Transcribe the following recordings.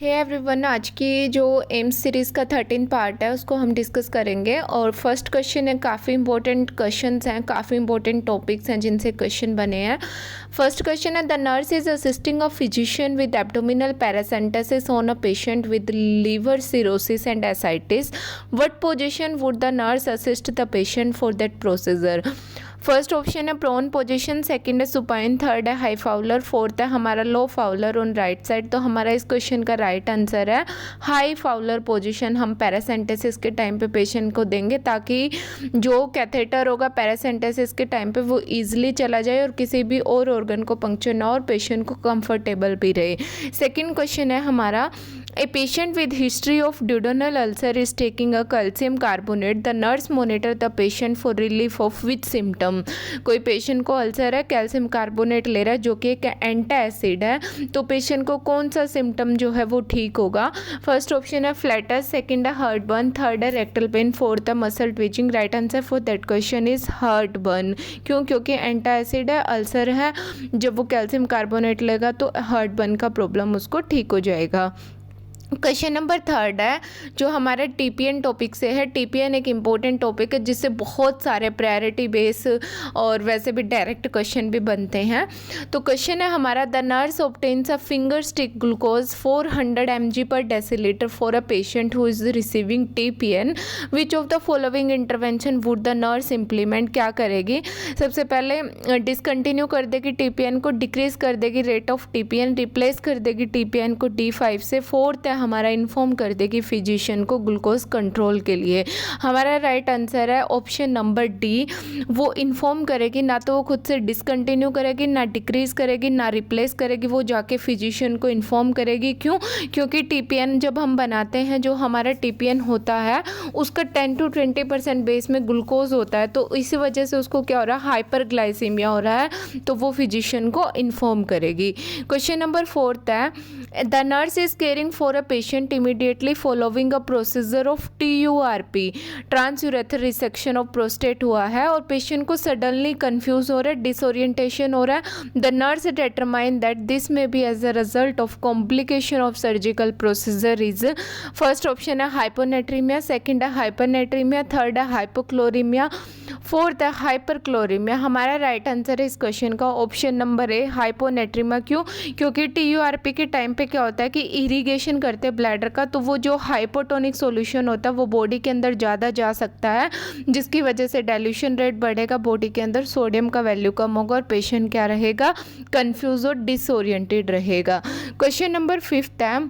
Hey everyone, आज की जो एम्स सीरीज़ का 13 पार्ट है उसको हम डिस्कस करेंगे। और फर्स्ट क्वेश्चन है, काफ़ी इंपॉर्टेंट क्वेश्चंस हैं, काफ़ी इंपॉर्टेंट टॉपिक्स हैं जिनसे क्वेश्चन बने हैं। फर्स्ट क्वेश्चन है, the nurse is assisting a physician with abdominal paracentesis on a patient with liver cirrhosis and ascites. What position would the nurse assist the patient for that procedure? First option है prone position, second है supine, third है high Fowler, fourth है हमारा low Fowler on right side. तो हमारा इस question का right answer है हाई फाउलर पोजीशन हम पैरासेंटेसिस के टाइम पे पेशेंट को देंगे, ताकि जो कैथेटर होगा पैरासेंटेसिस के टाइम पे वो ईजिली चला जाए और किसी भी और ऑर्गन को पंक्चर ना और पेशेंट को कंफर्टेबल भी रहे। सेकेंड क्वेश्चन है हमारा, A patient with history of duodenal ulcer is taking a calcium carbonate. The nurse monitor the patient for relief of which symptom? कोई पेशेंट को अल्सर है, कैल्शियम कार्बोनेट ले रहा है जो कि एक एंटी एसिड है, तो पेशेंट को कौन सा सिम्टम जो है वो ठीक होगा? फर्स्ट ऑप्शन है फ्लैटस, सेकंड है हार्ट बर्न, थर्ड है रेक्टल पेन, फोर्थ है muscle twitching. Right answer for that question is heart burn. क्यों? क्योंकि एंटी एसिड है, अल्सर है, जब वो कैल्शियम कार्बोनेट लेगा तो हार्ट बर्न का प्रॉब्लम उसको ठीक हो जाएगा। क्वेश्चन नंबर थर्ड है जो हमारे टीपीएन टॉपिक से है। टीपीएन एक इम्पोर्टेंट टॉपिक है जिससे बहुत सारे प्रायोरिटी बेस और वैसे भी डायरेक्ट क्वेश्चन भी बनते हैं। तो क्वेश्चन है हमारा, the nurse obtains a finger stick glucose 400 mg पर decilitre for a patient who is receiving TPN. Which of the following intervention would the nurse implement? क्या करेगी? सबसे पहले डिसकंटिन्यू कर देगी टीपीएन को, डिक्रीज कर देगी रेट ऑफ टीपीएन, रिप्लेस कर देगी टीपीएन को D5 से। फोर्थ है हमारा, इन्फॉर्म कर देगी फिजिशियन को ग्लूकोज कंट्रोल के लिए। हमारा राइट आंसर है ऑप्शन नंबर डी, वो इन्फॉर्म करेगी, ना तो वो खुद से डिसकंटिन्यू करेगी, ना डिक्रीज करेगी, ना रिप्लेस करेगी, वो जाके फिजिशियन को इन्फॉर्म करेगी। क्यों? क्योंकि टीपीएन जब हम बनाते हैं, जो हमारा टीपीएन होता है उसका 10 to 20% बेस में ग्लूकोज होता है, तो इसी वजह से उसको क्या हो रहा है, हाइपरग्लाइसीमिया हो रहा है, तो वो फिजिशियन को इन्फॉर्म करेगी। क्वेश्चन नंबर फोर्थ है, the nurse is caring for a patient immediately following a procedure of TURP, transurethral resection of prostate हुआ है और पेशेंट को सडनली कंफ्यूज हो रहा है, डिसोरिएंटेशन हो रहा है। The nurse determine that this may be as a result of complication of surgical procedure is. First option है हाइपोनेट्रीमिया, सेकंड है हाइपरनेट्रीमिया, थर्ड है हाइपोक्लोरीमिया, फोर्थ है हाइपरक्लोरीमिया। हमारा राइट आंसर है इस क्वेश्चन का ऑप्शन नंबर ए, हाइपोनेट्रीमिया। क्यों? क्योंकि TURP के टाइम पे क्या होता है कि इरिगेशन करते हैं ब्लैडर का, तो वो जो हाइपोटोनिक सॉल्यूशन होता है वो बॉडी के अंदर ज़्यादा जा सकता है, जिसकी वजह से डाइल्यूशन रेट बढ़ेगा, बॉडी के अंदर सोडियम का वैल्यू कम होगा और पेशेंट क्या रहेगा, कंफ्यूज और डिसोरिएंटेड रहेगा। क्वेश्चन नंबर फिफ्थ है,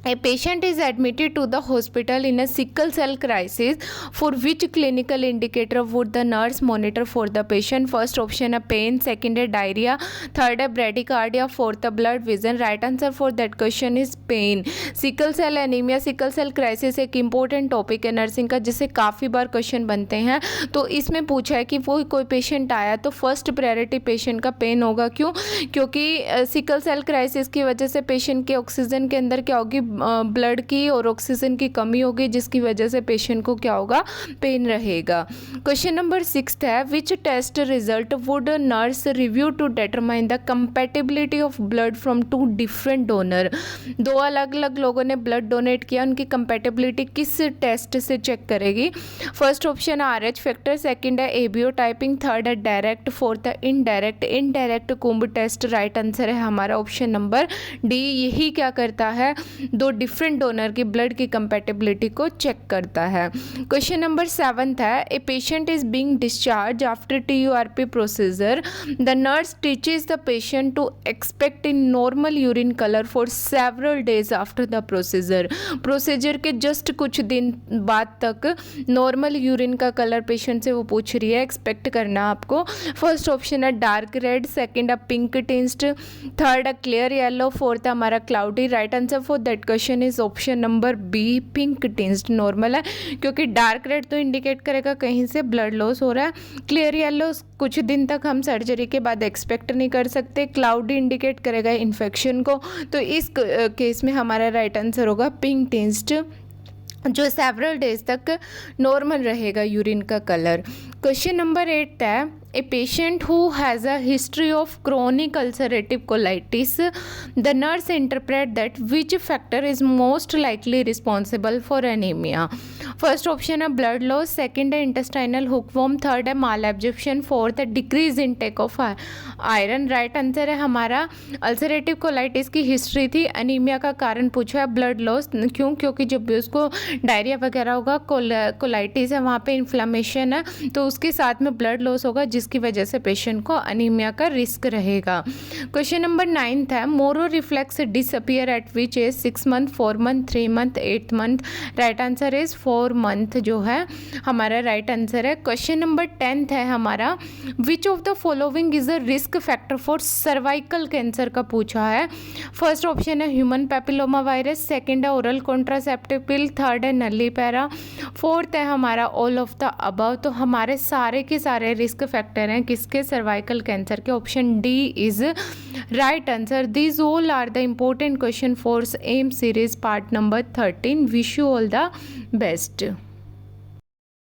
A patient is admitted to the hospital in a sickle cell crisis. For which clinical indicator would the nurse monitor for the patient? First option है pain, second है diarrhea, third है bradycardia, fourth है blood vision. Right answer for that question is pain. Sickle cell anaemia, sickle cell crisis एक important topic है nursing का, जिससे काफ़ी बार question बनते हैं। तो इसमें पूछा है कि वो कोई पेशेंट आया तो फर्स्ट प्रायोरिटी पेशेंट का पेन होगा। क्यों? क्योंकि सिकल सेल क्राइसिस की वजह से पेशेंट के ऑक्सीजन के अंदर क्या होगी, ब्लड की और ऑक्सीजन की कमी होगी, जिसकी वजह से पेशेंट को क्या होगा, पेन रहेगा। क्वेश्चन नंबर सिक्स्थ है, which test result would nurse review to determine the compatibility of blood from two different donor? दो अलग अलग लोगों ने ब्लड डोनेट किया, उनकी कंपैटिबिलिटी किस टेस्ट से चेक करेगी? फर्स्ट ऑप्शन है RH फैक्टर, सेकंड है ABO टाइपिंग, थर्ड है डायरेक्ट, फोर्थ है इनडायरेक्ट। इनडायरेक्ट कुंभ टेस्ट राइट आंसर है हमारा ऑप्शन नंबर डी। यही क्या करता है, दो डिफरेंट डोनर की ब्लड की कंपैटिबिलिटी को चेक करता है। क्वेश्चन नंबर सेवंथ है, a patient is being discharge after TURP procedure. The nurse teaches the patient to expect in normal urine colour for several days after the procedure. Procedure के just कुछ दिन बाद तक normal urine का colour patient से वो पूछ रही है, एक्सपेक्ट करना आपको। फर्स्ट ऑप्शन है डार्क रेड, सेकेंड है पिंक टिंस्ड, थर्ड है क्लियर येलो, फोर्थ है हमारा cloudy. Right answer for that question is option number B, pink tinged. Normal है क्योंकि डार्क रेड तो इंडिकेट करेगा कहीं से ब्लड लॉस हो रहा है, क्लियर येलो कुछ दिन तक हम सर्जरी के बाद एक्सपेक्ट नहीं कर सकते, क्लाउडी इंडिकेट करेगा इन्फेक्शन को। तो इस केस में हमारा राइट आंसर होगा पिंक टिंस्ड, जो सेवरल डेज तक नॉर्मल रहेगा यूरिन का कलर। क्वेश्चन नंबर 8 है, a patient who has a history of chronic ulcerative colitis, the nurse interpret that which factor is most likely responsible for anemia. First option है blood loss, second है intestinal हुकवॉर्म, third है माल absorption, fourth है decrease intake of iron. Right answer है हमारा ulcerative colitis की history थी, anaemia का कारण पूछा है ब्लड लॉस. क्यों? क्योंकि जब भी उसको डायरिया वगैरह होगा, कोलाइटिस है, वहाँ पे इन्फ्लामेशन है, तो उसके साथ में ब्लड लॉस होगा, जिसकी वजह से पेशेंट को अनीमिया का रिस्क रहेगा. क्वेश्चन नंबर 9 है Moro reflex disappear at which age? 6 month, 4 month, 3 month, 8 month. Right answer is 4 month जो है हमारा राइट आंसर है. क्वेश्चन नंबर 10 है हमारा which of the following is a risk factor for cervical cancer का पूछा है. फर्स्ट ऑप्शन है ह्यूमन पैपिलोमा वायरस, सेकंड है ओरल कॉन्ट्रासेप्टिव पिल, थर्ड है नल्लीपैरा, फोर्थ है हमारा ऑल ऑफ द अबव. तो हमारे सारे के सारे रिस्क फैक्टर हैं किसके? सर्वाइकल कैंसर के. Option D is right answer. These all are the important question for M series part number 13. Wish you all the best.